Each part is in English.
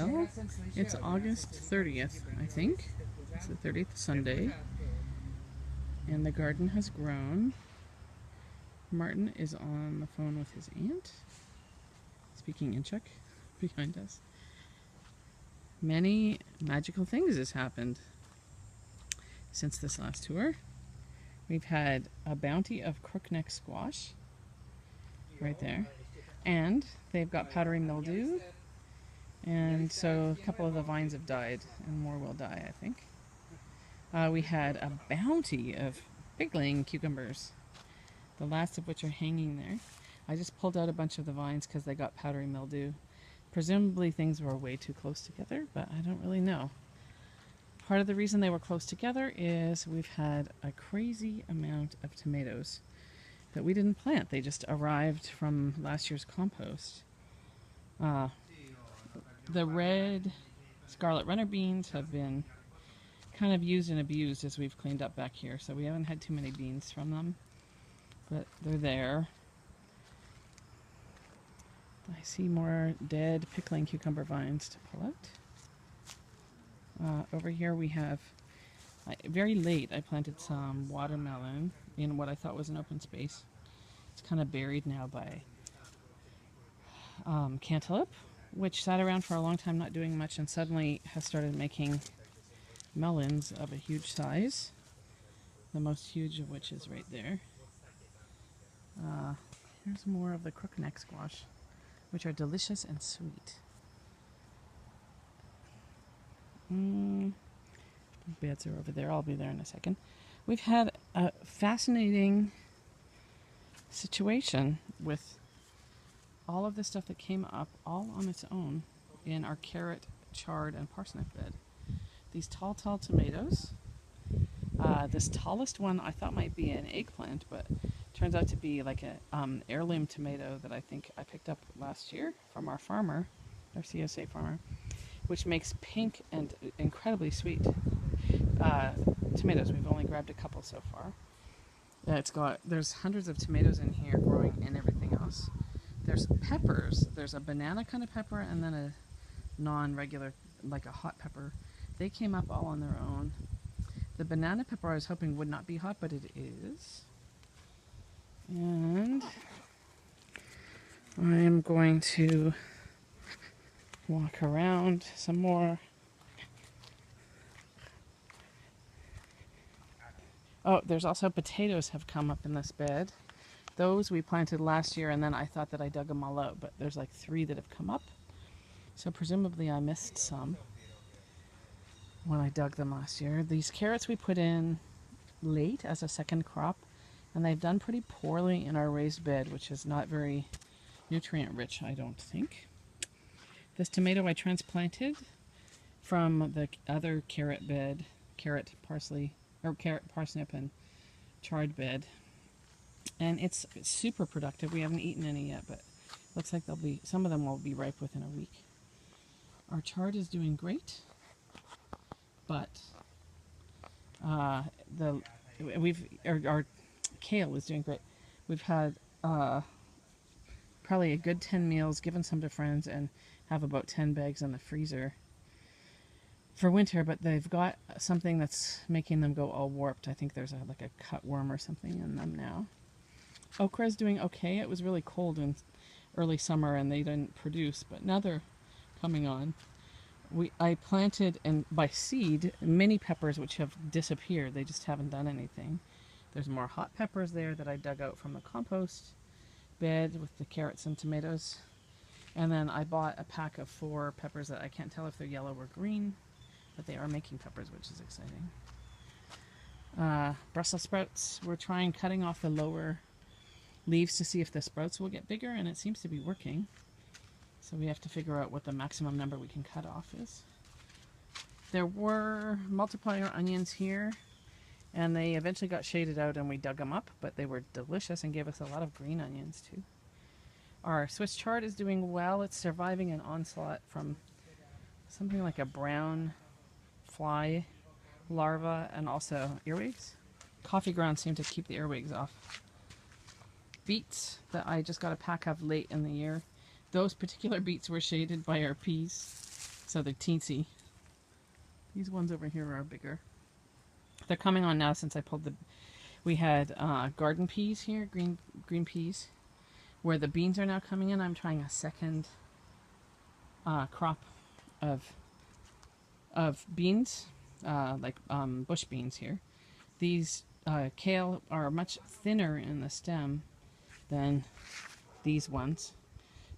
Well, it's August 30th, I think. It's the 30th Sunday. And the garden has grown. Martin is on the phone with his aunt, speaking in Czech behind us. Many magical things has happened since this last tour. We've had a bounty of crookneck squash right there. And they've got powdery mildew. And so a couple of the vines have died, and more will die, I think. We had a bounty of big-laying cucumbers, the last of which are hanging there. I just pulled out a bunch of the vines because they got powdery mildew. Presumably things were way too close together, but I don't really know. Part of the reason they were close together is we've had a crazy amount of tomatoes that we didn't plant. They just arrived from last year's compost. The red scarlet runner beans have been kind of used and abused as we've cleaned up back here, so we haven't had too many beans from them, but they're there. I see more dead pickling cucumber vines to pull out. Over here we have, very late I planted some watermelon in what I thought was an open space. It's kind of buried now by cantaloupe, which sat around for a long time not doing much and suddenly has started making melons of a huge size. The most huge of which is right there. Here's more of the crookneck squash, which are delicious and sweet. Beds are over there. I'll be there in a second. We've had a fascinating situation with all of the stuff that came up all on its own in our carrot, chard, and parsnip bed. These tall tomatoes. This tallest one I thought might be an eggplant, but turns out to be like an heirloom tomato that I think I picked up last year from our farmer, our CSA farmer, which makes pink and incredibly sweet tomatoes. We've only grabbed a couple so far. There's hundreds of tomatoes in here growing in everything else. There's peppers. There's a banana kind of pepper and then a non-regular, like a hot pepper. They came up all on their own. The banana pepper I was hoping would not be hot, but it is. And I am going to walk around some more. Oh, there's also potatoes have come up in this bed. Those we planted last year, and then I thought that I dug them all out, but there's like 3 that have come up. So presumably I missed some when I dug them last year. These carrots we put in late as a second crop, and they've done pretty poorly in our raised bed, which is not very nutrient rich, I don't think. This tomato I transplanted from the other carrot bed, carrot, parsnip, and chard bed. And it's super productive. We haven't eaten any yet, but looks like some of them will be ripe within a week. Our chard is doing great, but our kale is doing great. We've had probably a good 10 meals, given some to friends, and have about 10 bags in the freezer for winter, but they've got something that's making them go all warped. I think there's like a cutworm or something in them now. Okra is doing okay. It was really cold in early summer and they didn't produce, but now they're coming on. I planted, and by seed, mini peppers which have disappeared. They just haven't done anything. There's more hot peppers there that I dug out from the compost bed with the carrots and tomatoes. And then I bought a pack of 4 peppers that I can't tell if they're yellow or green, but they are making peppers, which is exciting. Brussels sprouts, we're trying cutting off the lower leaves to see if the sprouts will get bigger, and it seems to be working. So we have to figure out what the maximum number we can cut off is. There were multiplier onions here, and they eventually got shaded out and we dug them up, but they were delicious and gave us a lot of green onions too. Our Swiss chard is doing well. It's surviving an onslaught from something like a brown fly larva and also earwigs. Coffee grounds seem to keep the earwigs off. Beets that I just got a pack of late in the year. Those particular beets were shaded by our peas. So they're teensy. These ones over here are bigger. They're coming on now since I pulled the... We had garden peas here, green peas, where the beans are now coming in. I'm trying a second crop of beans, bush beans here. These kale are much thinner in the stem than these ones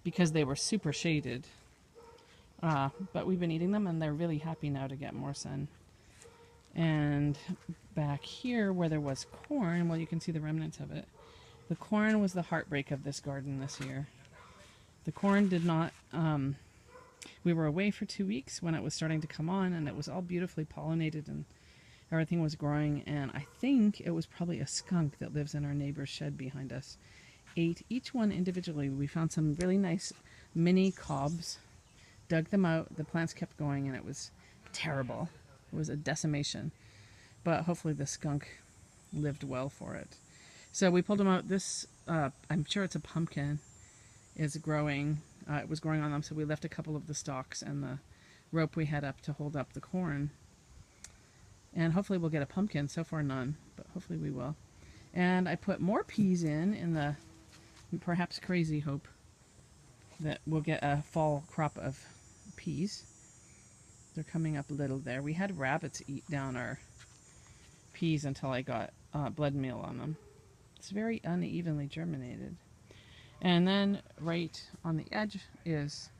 because they were super shaded. But we've been eating them and they're really happy now to get more sun. And back here where there was corn, well, you can see the remnants of it. The corn was the heartbreak of this garden this year. The corn did not... we were away for 2 weeks when it was starting to come on, and it was all beautifully pollinated and everything was growing. And I think it was probably a skunk that lives in our neighbor's shed behind us ate each one individually. We found some really nice mini cobs, dug them out, the plants kept going, and it was terrible. It was a decimation. But hopefully the skunk lived well for it. So we pulled them out. This, I'm sure it's a pumpkin, is growing. It was growing on them, so we left a couple of the stalks and the rope we had up to hold up the corn. And hopefully we'll get a pumpkin. So far none, but hopefully we will. And I put more peas in the perhaps crazy hope that we'll get a fall crop of peas. They're coming up a little there. We had rabbits eat down our peas until I got blood meal on them. It's very unevenly germinated. And then right on the edge is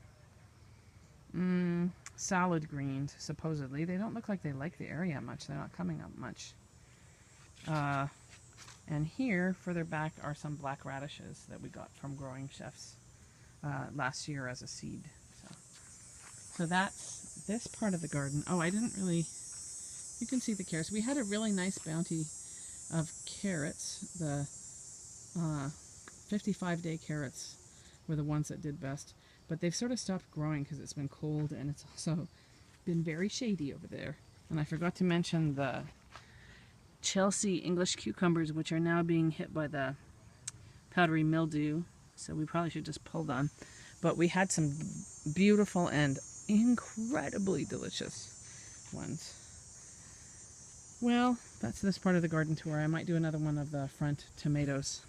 salad greens, supposedly. They don't look like they like the area much. They're not coming up much. And here, further back, are some black radishes that we got from Growing Chefs last year as a seed. So that's this part of the garden. Oh, I didn't really... You can see the carrots. We had a really nice bounty of carrots. The 55-day carrots were the ones that did best. But they've sort of stopped growing because it's been cold, and it's also been very shady over there. And I forgot to mention the Chelsea English cucumbers, which are now being hit by the powdery mildew. So we probably should just pull them. But we had some beautiful and incredibly delicious ones. Well, that's this part of the garden tour. I might do another one of the front tomatoes.